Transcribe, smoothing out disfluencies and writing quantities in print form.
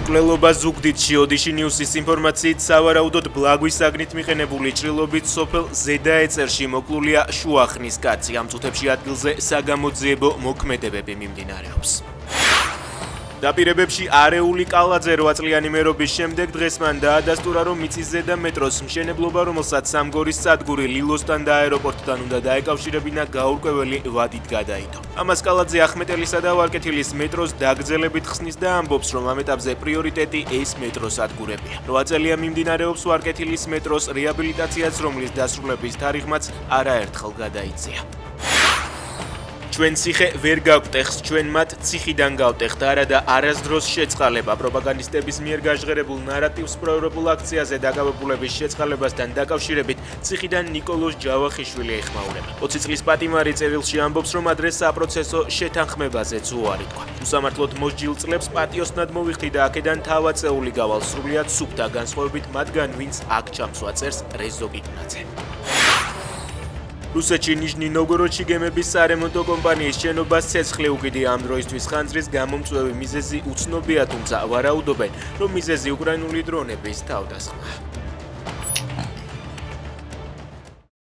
მკვლელობა ზუგდიდ ოდიში ნიუსის ინფორმაციით სავარაუდოდ ბლაგვის საგნით მიყენებული ჭრილობით სოფელ ზედაეწერში მოკლულია შუახნის კაცი. ამ წუთებში ადგილზე საგამოძიებო მოქმედებები მიმდინარეობს. დაპირებებში არეული კალაძე 8 წლიანი მერობის შემდეგ დღეს მან დაადასტურა, რომ მიწისზედა მეტროს მშენებლობა, რომელსაც სამგორის სადგური ლილოსთან და აეროპორტთან უნდა დაეკავშირებინა, გაურკვეველი ვადით გადაიდო. ამას კალაძე ახმეტელისა და ვარკეთილის მეტროს დაგრძელებით ხსნის და ამბობს, რომ ამ ეტაპზე პრიორიტეტი ეს მეტროს სადგურებია. 8 წელია მიმდინარეობს ვარკეთილის მეტროს რეაბილიტაციაც, რომლის დასრულების თარიღმაც არაერთხელ გადაიწია. ჩვენ ციხე ვერ გავკტეხს, ჩვენ მათ ციხიდან გავტეხთ, არა და არასდროს შეწყალება. პროპაგანდისტების მიერ გაჟღერებულ ნარატივს პროევროპულ აქციაზე დაკავებულების შეწყალებასთან დაკავშირებით ციხიდან ნიკოლოზ ჯავახიშვილი ეხმაურება. 20 წლის პატიმარი წერილში ამბობს, რომ ადრე საპროცესო შეთანხმებაზეც უარი თქვა. უსამართლოდ მოსჯილ წლებს პატიოსნად მოვიხდი და აქედან თავაწეული გავალ სრულიად სუფთა განსხვავებით მათგან, ვინც აქ ჩამსვა წერს რეზო კიკნაძე. რუსეთში ნიჟნი ნოვგოროდში გემების სარემონტო კომპანიის შენობას ცეცხლი უკიდია. ამ დროისთვის ხანძრის გამომწვევი მიზეზი უცნობია, თუმცა ვარაუდობენ, რომ მიზეზი უკრაინული დრონების თავდასხმაა.